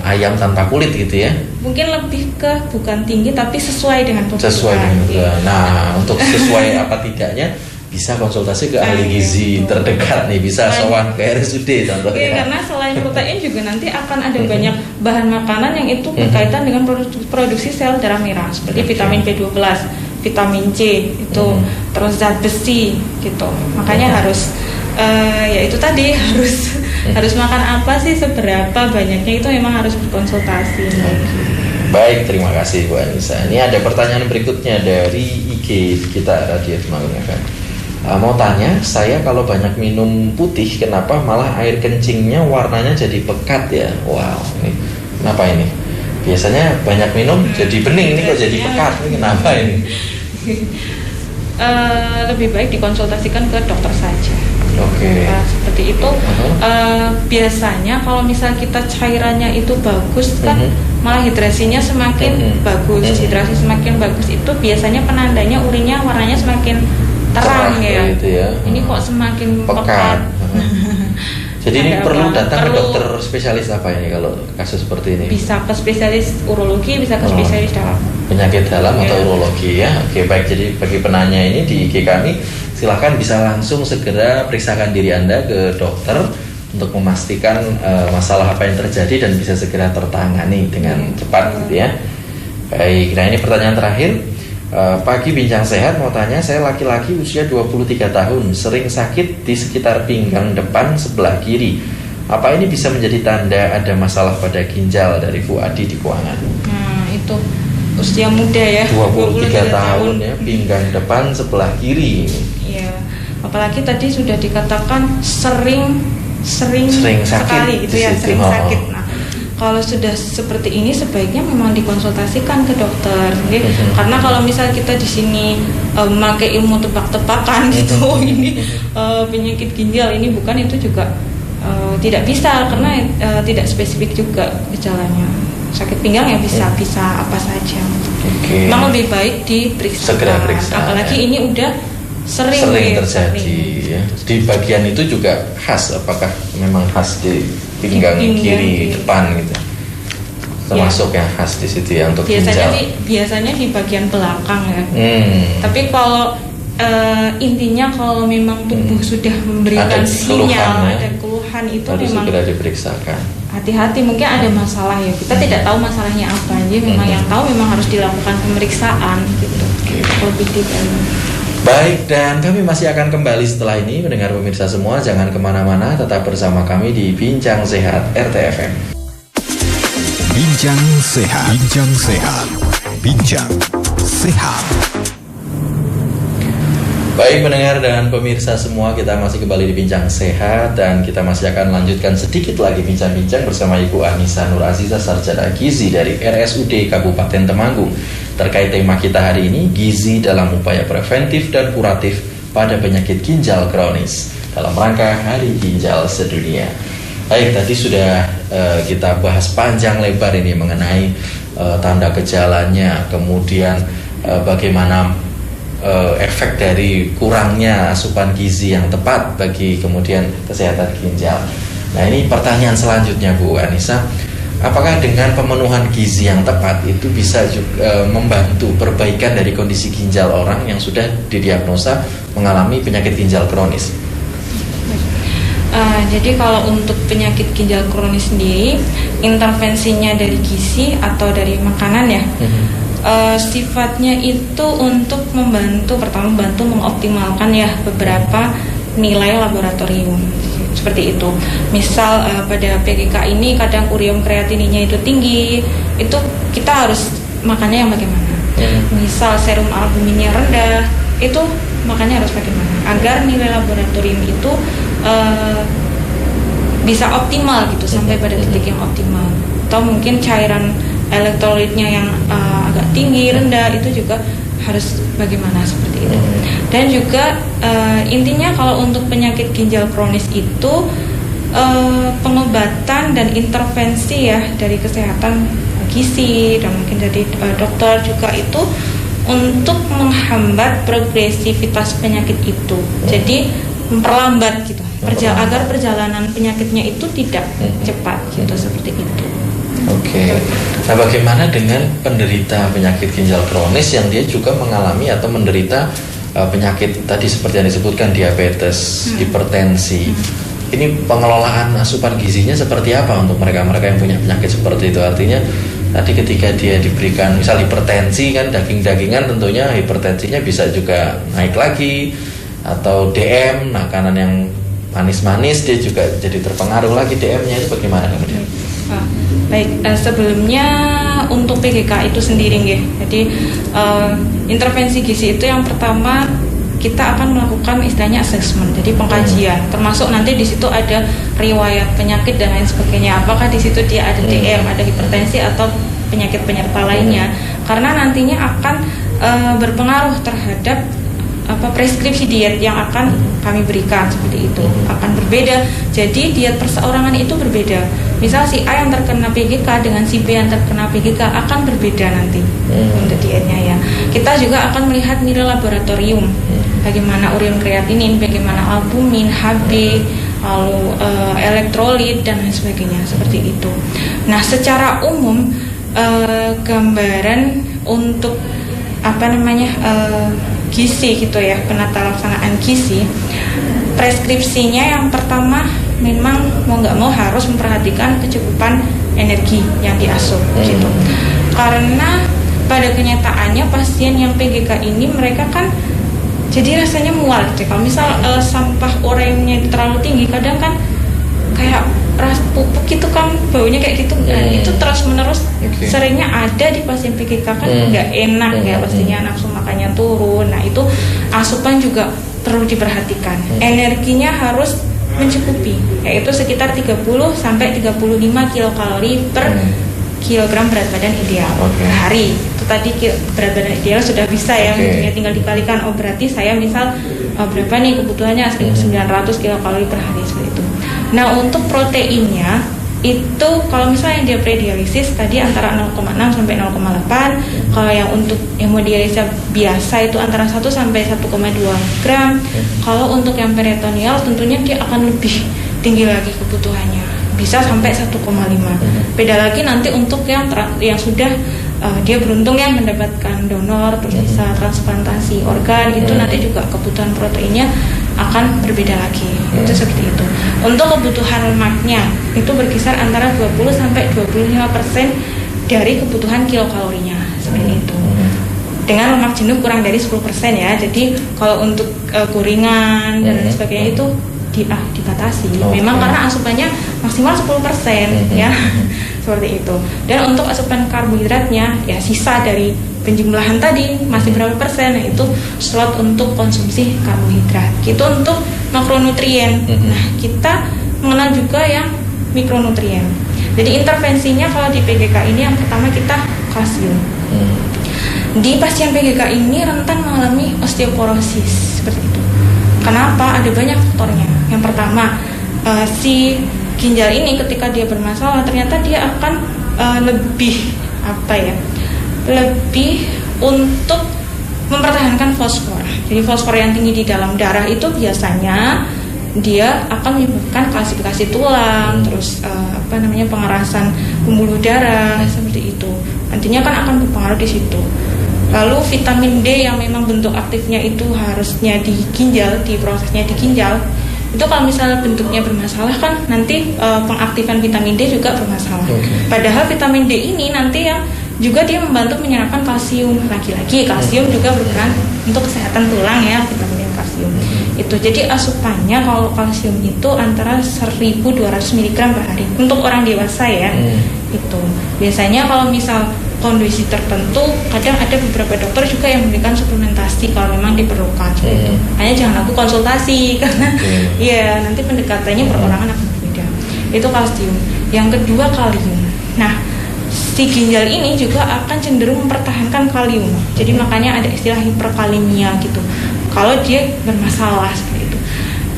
ayam tanpa kulit gitu ya. Mungkin lebih ke bukan tinggi tapi sesuai dengan kebutuhan. Sesuai dengan kebutuhan. Nah, untuk sesuai apa tidaknya bisa konsultasi ke ahli gizi terdekat nih, bisa sowan ke RSUD contohnya. Iya, karena selain protein juga nanti akan ada banyak bahan makanan yang itu berkaitan dengan produksi sel darah merah seperti vitamin B12, vitamin C itu, terus zat besi gitu. Makanya harus ya itu tadi harus makan apa sih, seberapa banyaknya itu memang harus berkonsultasi. Baik, terima kasih Bu Anissa. Ini ada pertanyaan berikutnya dari IG kita Radio Temanggung FM. Mau tanya, saya kalau banyak minum putih, kenapa malah air kencingnya warnanya jadi pekat ya? Wow, ini kenapa ini? Biasanya banyak minum jadi bening, ini kok jadi pekat? Ini kenapa ini? Lebih baik dikonsultasikan ke dokter saja. Seperti itu. Biasanya kalau misal kita cairannya itu bagus kan, malah hidrasinya semakin bagus. Hidrasi semakin bagus itu biasanya penandanya urinnya warnanya semakin terang ya. Gitu ya. Ini kok semakin pekat. Jadi ini perlu datang ke dokter spesialis apa ini kalau kasus seperti ini? Bisa ke spesialis urologi, bisa ke spesialis dalam. Penyakit dalam atau urologi ya. Oke, baik. Jadi bagi penanya ini di IG kami, silakan bisa langsung segera periksakan diri Anda ke dokter untuk memastikan masalah apa yang terjadi dan bisa segera tertangani dengan cepat gitu ya. Baik, nah ini pertanyaan terakhir. Pagi Bincang Sehat, mau tanya, saya laki-laki usia 23 tahun, sering sakit di sekitar pinggang depan sebelah kiri. Apa ini bisa menjadi tanda ada masalah pada ginjal dari Bu Adi di Kuangan? Nah, itu usia muda ya, 23 tahun ya, pinggang depan sebelah kiri. Iya, apalagi tadi sudah dikatakan sering sakit sekali gitu ya, sering sakit. Nah, kalau sudah seperti ini sebaiknya memang dikonsultasikan ke dokter, gitu. Karena kalau misal kita di sini memakai ilmu tebak-tebakan gitu, ini penyakit ginjal ini bukan, itu juga tidak bisa karena tidak spesifik juga gejalanya. Sakit pinggang ya bisa apa saja. Memang lebih baik diperiksa. Segera periksa. Apalagi ini udah sering terjadi. Ya. Di bagian itu juga khas, apakah memang khas di pinggang kiri depan gitu, termasuk yang khas di situ ya untuk ginjal. Biasanya di bagian belakang ya. Tapi kalau intinya kalau memang tubuh sudah memberikan sinyal ada keluhan itu harus memang segera diperiksakan. Hati-hati, mungkin ada masalah ya. Kita tidak tahu masalahnya apa aja. Memang yang tahu memang harus dilakukan pemeriksaan gitu. Lebih detail. Baik, dan kami masih akan kembali setelah ini. Mendengar pemirsa semua, jangan kemana-mana, tetap bersama kami di Bincang Sehat RTFM. Bincang Sehat, Bincang Sehat, Bincang Sehat. Baik, mendengar dan pemirsa semua, kita masih kembali di Bincang Sehat dan kita masih akan lanjutkan sedikit lagi bincang-bincang bersama Ibu Anissa Nur Azizah, Sarjana Gizi dari RSUD Kabupaten Temanggung. Terkait tema kita hari ini, gizi dalam upaya preventif dan kuratif pada penyakit ginjal kronis dalam rangka Hari Ginjal Sedunia. Baik, tadi sudah kita bahas panjang lebar ini mengenai tanda gejalanya, kemudian bagaimana efek dari kurangnya asupan gizi yang tepat bagi kemudian kesehatan ginjal. Nah, ini pertanyaan selanjutnya Bu Anissa. Apakah dengan pemenuhan gizi yang tepat itu bisa juga membantu perbaikan dari kondisi ginjal orang yang sudah didiagnosa mengalami penyakit ginjal kronis? Jadi kalau untuk penyakit ginjal kronis sendiri, intervensinya dari gizi atau dari makanan ya, sifatnya itu untuk membantu mengoptimalkan ya beberapa nilai laboratorium seperti itu. Misal pada PGK ini kadang ureum kreatininya itu tinggi, itu kita harus makannya yang bagaimana. Misal serum albuminnya rendah, itu makannya harus bagaimana agar nilai laboratorium itu bisa optimal gitu, sampai pada titik yang optimal. Atau mungkin cairan elektrolitnya yang agak tinggi, rendah, itu juga harus bagaimana seperti itu. Dan juga intinya kalau untuk penyakit ginjal kronis itu pengobatan dan intervensi ya dari kesehatan gizi dan mungkin dari dokter juga itu untuk menghambat progresivitas penyakit itu. Jadi memperlambat gitu, agar perjalanan penyakitnya itu tidak cepat gitu, seperti itu. Oke. Nah, bagaimana dengan penderita penyakit ginjal kronis yang dia juga mengalami atau menderita penyakit tadi seperti yang disebutkan diabetes, hipertensi? Ini pengelolaan asupan gizinya seperti apa untuk mereka-mereka yang punya penyakit seperti itu? Artinya tadi ketika dia diberikan misal hipertensi kan, daging-dagingan tentunya hipertensinya bisa juga naik lagi, atau DM, makanan yang manis-manis dia juga jadi terpengaruh lagi DM-nya, itu bagaimana kemudian? Baik, sebelumnya untuk PGK itu sendiri jadi intervensi gizi itu yang pertama kita akan melakukan istilahnya assessment, jadi pengkajian, termasuk nanti di situ ada riwayat penyakit dan lain sebagainya. Apakah di situ dia ada DM, ada hipertensi atau penyakit penyerta lainnya? Karena nantinya akan berpengaruh terhadap preskripsi diet yang akan kami berikan, seperti itu akan berbeda. Jadi diet perseorangan itu berbeda. Misal si A yang terkena PGK dengan si B yang terkena PGK akan berbeda nanti untuk dietnya ya. Kita juga akan melihat nilai laboratorium, bagaimana ureum kreatinin, bagaimana albumin, HB, lalu elektrolit dan lain sebagainya, seperti itu. Nah, secara umum gambaran untuk gizi gitu ya, penata laksanaan gizi, preskripsinya yang pertama memang mau nggak mau harus memperhatikan kecukupan energi yang diasup gitu. Karena pada kenyataannya pasien yang PGK ini mereka kan jadi rasanya mual gitu. Kalau misal sampah ureumnya terlalu tinggi, kadang kan kayak ras pupuk gitu kan, baunya kayak gitu. Nah, itu terus menerus seringnya ada di pasien PGK kan, nggak enak ya, pastinya nafsu makannya turun. Nah, itu asupan juga perlu diperhatikan. Energinya harus mencukupi, yaitu sekitar 30 sampai 35 kilokalori per kilogram berat badan ideal per hari. Itu tadi berat badan ideal sudah bisa ya, tinggal dikalikan. Oh, berarti saya misal berapa nih kebutuhannya, 1900 kilokalori per hari, seperti itu. Nah, untuk proteinnya itu kalau misalnya dia predialisis tadi antara 0,6 sampai 0,8. Kalau yang untuk hemodialisa biasa itu antara 1 sampai 1,2 gram. Kalau untuk yang peritoneal tentunya dia akan lebih tinggi lagi kebutuhannya, bisa sampai 1,5. Beda lagi nanti untuk yang sudah dia beruntung ya mendapatkan donor terus bisa transplantasi organ, itu nanti juga kebutuhan proteinnya akan berbeda lagi. Itu seperti itu. Untuk kebutuhan lemaknya itu berkisar antara 20 sampai 25% dari kebutuhan kilokalorinya, seperti itu. Dengan lemak jenuh kurang dari 10% ya. Jadi kalau untuk gorengan dan lain sebagainya itu dibatasi. Memang karena asupannya maksimal 10% ya. Seperti itu. Dan untuk asupan karbohidratnya ya sisa dari penjumlahan tadi masih berapa persen, nah itu slot untuk konsumsi karbohidrat. Itu untuk makronutrien. Nah, kita mengenal juga yang mikronutrien. Jadi intervensinya kalau di PGK ini yang pertama kita kalsium. Di pasien PGK ini rentan mengalami osteoporosis, seperti itu. Kenapa? Ada banyak faktornya. Yang pertama, si ginjal ini ketika dia bermasalah ternyata dia akan lebih untuk mempertahankan fosfor. Jadi fosfor yang tinggi di dalam darah itu biasanya dia akan menyebabkan kalsifikasi tulang, terus pengerasan pembuluh darah, seperti itu. Nantinya kan akan berpengaruh di situ. Lalu vitamin D yang memang bentuk aktifnya itu harusnya di ginjal, di prosesnya di ginjal, Itu kalau misalnya bentuknya bermasalah kan nanti pengaktifan vitamin D juga bermasalah. Padahal vitamin D ini nanti yang juga dia membantu menyerapkan kalsium. Lagi-lagi kalsium juga berperan untuk kesehatan tulang ya, vitamin kalsium. Itu jadi asupannya kalau kalsium itu antara 1.200 mg per hari untuk orang dewasa ya. Itu biasanya kalau misal kondisi tertentu, kadang ada beberapa dokter juga yang memberikan suplementasi kalau memang diperlukan. Itu hanya jangan aku konsultasi karena ya nanti pendekatannya perorangan akan berbeda. Itu kalsium. Yang kedua kalium. Nah, si ginjal ini juga akan cenderung mempertahankan kalium. Jadi makanya ada istilah hiperkalemia gitu. Kalau dia bermasalah seperti itu.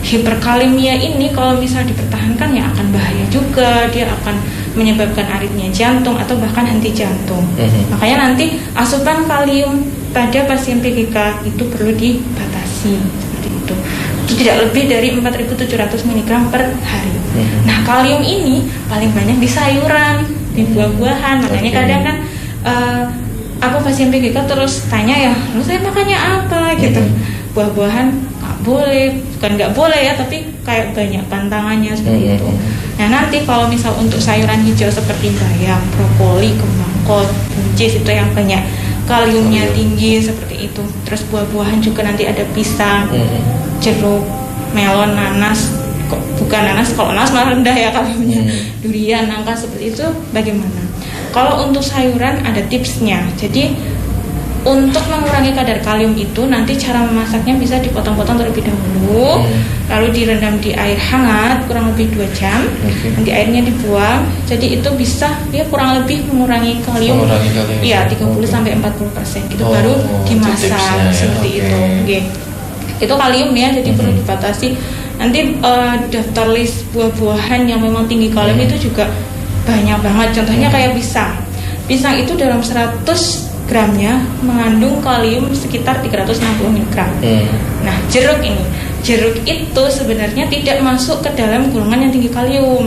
Hiperkalemia ini kalau misal dipertahankan ya akan bahaya juga. Dia akan menyebabkan aritmia jantung atau bahkan henti jantung. Makanya nanti asupan kalium pada pasien PGK itu perlu dibatasi seperti itu. Itu tidak lebih dari 4.700 mg per hari. Nah, kalium ini paling banyak di sayuran, di buah-buahan. Makanya kadang kan aku pasien PGK terus tanya ya, lu saya makannya apa gitu. Buah-buahan nggak boleh, bukan nggak boleh ya, tapi kayak banyak pantangannya seperti itu. Nah, nanti kalau misal untuk sayuran hijau seperti bayam, brokoli, kembang kol, buncis itu yang banyak kaliumnya tinggi seperti itu. Terus buah-buahan juga nanti ada pisang, jeruk, melon, nanas. Bukan nanas, kalau nanas malah rendah ya kaliumnya. Durian, nangka seperti itu bagaimana? Kalau untuk sayuran ada tipsnya. Jadi untuk mengurangi kadar kalium itu nanti cara memasaknya bisa dipotong-potong terlebih dahulu, lalu direndam di air hangat kurang lebih 2 jam. Nanti airnya dibuang. Jadi itu bisa ya kurang lebih mengurangi kalium. Iya, 30-40%. Itu baru dimasak seperti itu. Itu kalium ya, jadi perlu dibatasi. Nanti daftar list buah-buahan yang memang tinggi kalium itu juga banyak banget. Contohnya kayak pisang. Pisang itu dalam 100 gramnya mengandung kalium sekitar 360 mg. Nah, jeruk itu sebenarnya tidak masuk ke dalam golongan yang tinggi kalium.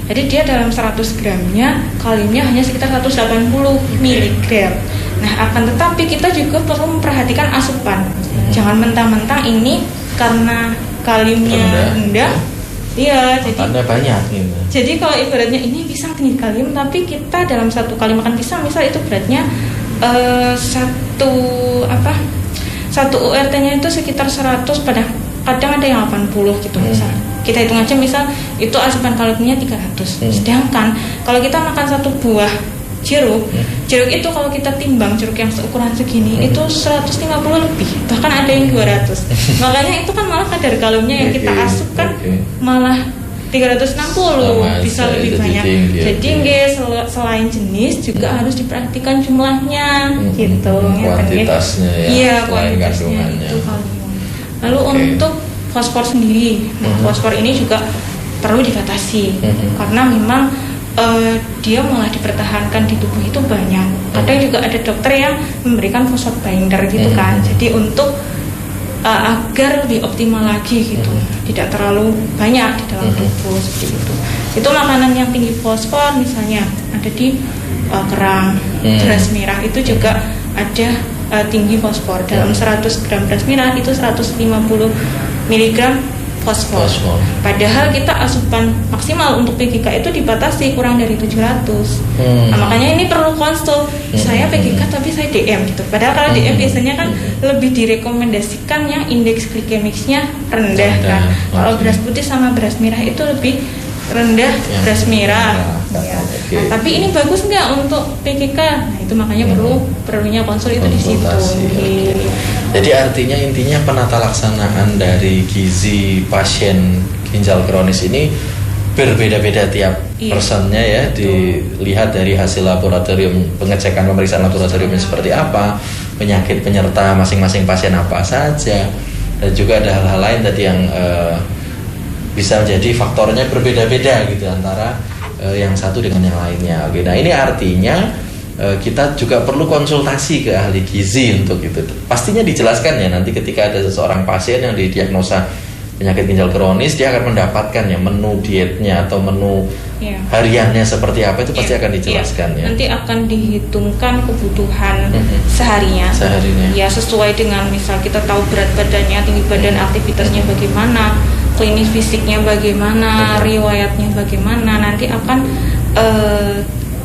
Jadi dia dalam 100 gramnya kaliumnya hanya sekitar 180 mg. Nah, akan tetapi kita juga perlu memperhatikan asupan. Jangan mentang-mentang ini karena kaliumnya rendah. Iya, jadi banyak gitu. Jadi kalau ibaratnya ini pisang tinggi kalium, tapi kita dalam satu kali makan pisang misal itu beratnya satu URT-nya itu sekitar 100, pada kadang ada yang 80 gitu misal. Kita hitung aja misal itu asupan kaliumnya 300. Sedangkan kalau kita makan satu buah jeruk itu kalau kita timbang jeruk yang seukuran segini itu 150 lebih, bahkan ada yang 200. Makanya itu kan malah kadar kaliumnya yang kita asup kan malah 360 bisa lebih banyak. Jadi selain jenis juga harus diperhatikan jumlahnya gitu. Kuantitasnya ya. Iya, kuantitasnya itu kalium. Lalu untuk fosfor sendiri, fosfor ini juga perlu dibatasi karena memang dia malah dipertahankan di tubuh itu banyak. Kadang juga ada dokter yang memberikan fosfor binder gitu kan. Jadi untuk agar lebih optimal lagi gitu, tidak terlalu banyak di dalam tubuh seperti itu. Itu makanan yang tinggi fosfor misalnya ada di kerang, beras merah itu juga ada tinggi fosfor. Dalam 100 gram beras merah itu 150 mg fosfor. Padahal kita asupan maksimal untuk PGK itu dibatasi kurang dari 700. Nah, makanya ini perlu konsul. Saya PGK tapi saya DM gitu. Padahal kalau DM biasanya kan lebih direkomendasikan yang indeks glikemiknya rendah kan. Kalau beras putih sama beras merah itu lebih rendah beras merah. Ya. Nah, tapi ini bagus nggak untuk PGK? Nah, itu makanya perlunya konsul itu di situ. Jadi artinya intinya penata laksanaan dari gizi pasien ginjal kronis ini berbeda-beda tiap personnya ya. Dilihat dari hasil laboratorium, pengecekan pemeriksaan laboratoriumnya seperti apa, penyakit penyerta masing-masing pasien apa saja, dan juga ada hal-hal lain tadi yang bisa menjadi faktornya berbeda-beda gitu antara yang satu dengan yang lainnya. Oke, nah ini artinya kita juga perlu konsultasi ke ahli gizi untuk itu. Pastinya dijelaskan ya nanti ketika ada seseorang pasien yang didiagnosa penyakit ginjal kronis, dia akan mendapatkan ya menu dietnya atau menu hariannya seperti apa, itu pasti akan dijelaskan ya. Nanti akan dihitungkan kebutuhan seharinya. Ya sesuai dengan misal kita tahu berat badannya, tinggi badan, aktivitasnya bagaimana. klinis fisiknya bagaimana, riwayatnya bagaimana, nanti akan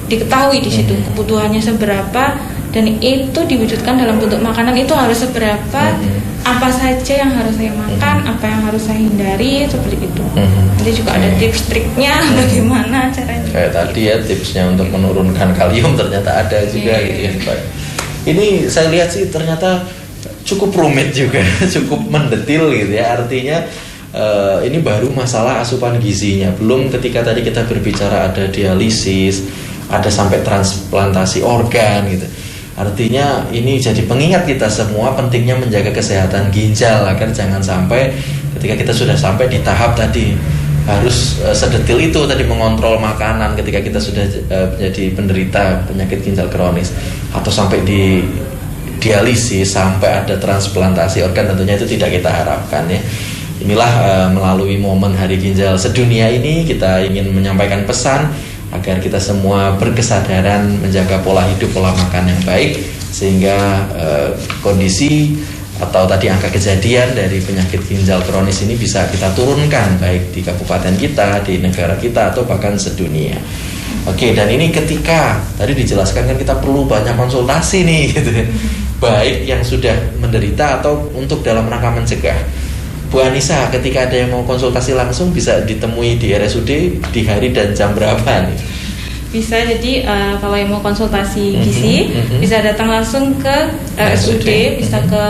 diketahui di situ kebutuhannya seberapa, dan itu diwujudkan dalam bentuk makanan itu harus seberapa, apa saja yang harus saya makan, apa yang harus saya hindari, seperti itu. Nanti juga ada tips triknya bagaimana caranya. Kayak tadi ya tipsnya untuk menurunkan kalium ternyata ada juga gitu ya Pak. Ini saya lihat sih ternyata cukup rumit juga, cukup mendetil gitu ya. Artinya ini baru masalah asupan gizinya, belum ketika tadi kita berbicara ada dialisis, ada sampai transplantasi organ gitu. Artinya ini jadi pengingat kita semua pentingnya menjaga kesehatan ginjal agar jangan sampai ketika kita sudah sampai di tahap tadi harus sedetil itu tadi mengontrol makanan ketika kita sudah menjadi penderita penyakit ginjal kronis, atau sampai di dialisis sampai ada transplantasi organ, tentunya itu tidak kita harapkan ya. Inilah melalui momen Hari Ginjal Sedunia ini kita ingin menyampaikan pesan agar kita semua berkesadaran menjaga pola hidup, pola makan yang baik, sehingga kondisi atau tadi angka kejadian dari penyakit ginjal kronis ini bisa kita turunkan baik di kabupaten kita, di negara kita, atau bahkan sedunia. Oke, dan ini ketika tadi dijelaskan kan kita perlu banyak konsultasi nih gitu, baik yang sudah menderita atau untuk dalam rangka mencegah. Bu Anissa, ketika ada yang mau konsultasi langsung bisa ditemui di RSUD di hari dan jam berapa nih? Bisa, jadi kalau yang mau konsultasi gizi bisa datang langsung ke RSUD, bisa ke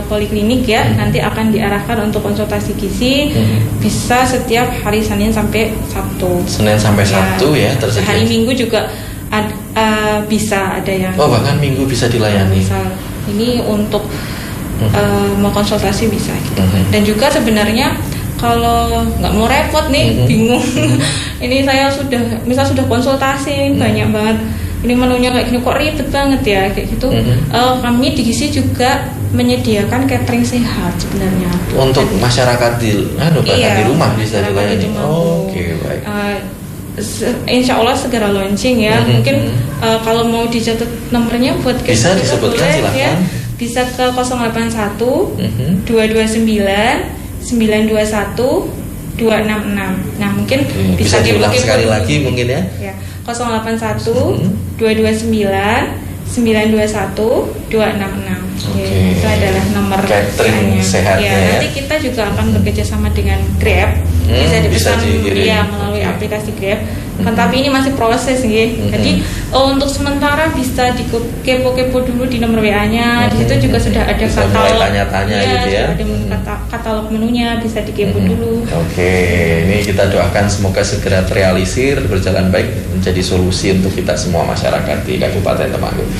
poliklinik ya, nanti akan diarahkan untuk konsultasi gizi. Bisa setiap hari Senin sampai Sabtu. Senin sampai Sabtu ya tersedia. Hari Minggu juga bisa ada yang. Oh, bahkan Minggu bisa dilayani. Ini untuk mau konsultasi bisa gitu. Dan juga sebenarnya kalau nggak mau repot nih, bingung ini saya sudah konsultasi banyak banget, ini menunya kayak gini kok ribet banget ya kayak gitu. Kami di gizi juga menyediakan catering sehat sebenarnya untuk masyarakat di bahkan di rumah bisa dilayani. Oke, baik. Insya Allah segera launching ya. Mungkin kalau mau dicatat nomornya buat bisa disebutkan silahkan ya. Bisa ke 081 229 921 266. Nah, mungkin bisa diulang sekali lagi mungkin ya. 081 229 921 266. Itu adalah nomor catering sehatnya ya. Nanti kita juga akan bekerja sama dengan Grab. Bisa dipesan melalui aplikasi Grab. Tapi ini masih proses gitu. Jadi untuk sementara bisa dikepo-kepo dulu di nomor WA-nya. Di situ juga sudah ada bisa katalog. Tanya-tanya gitu ya. Ada katalog menunya, bisa dikepo dulu. Oke, ini kita doakan semoga segera terrealisir, berjalan baik, menjadi solusi untuk kita semua masyarakat di Kabupaten Temanggung.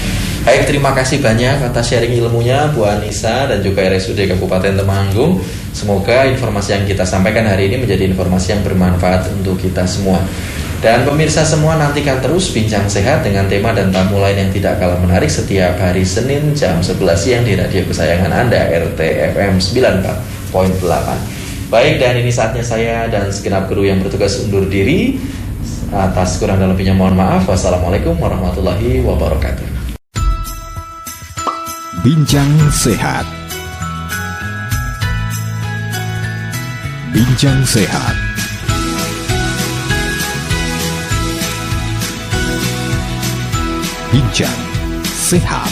Baik, terima kasih banyak atas sharing ilmunya Bu Anissa dan juga RSUD Kabupaten Temanggung. Semoga informasi yang kita sampaikan hari ini menjadi informasi yang bermanfaat untuk kita semua. Dan pemirsa semua, nantikan terus Bincang Sehat dengan tema dan tamu lain yang tidak kalah menarik setiap hari Senin jam 11 siang di radio kesayangan Anda, RTFM 94.8. Baik, dan ini saatnya saya dan segenap kru yang bertugas undur diri. Atas kurang dan lebihnya mohon maaf. Wassalamualaikum warahmatullahi wabarakatuh. Bincang Sehat. Bincang Sehat. Bincang Sehat.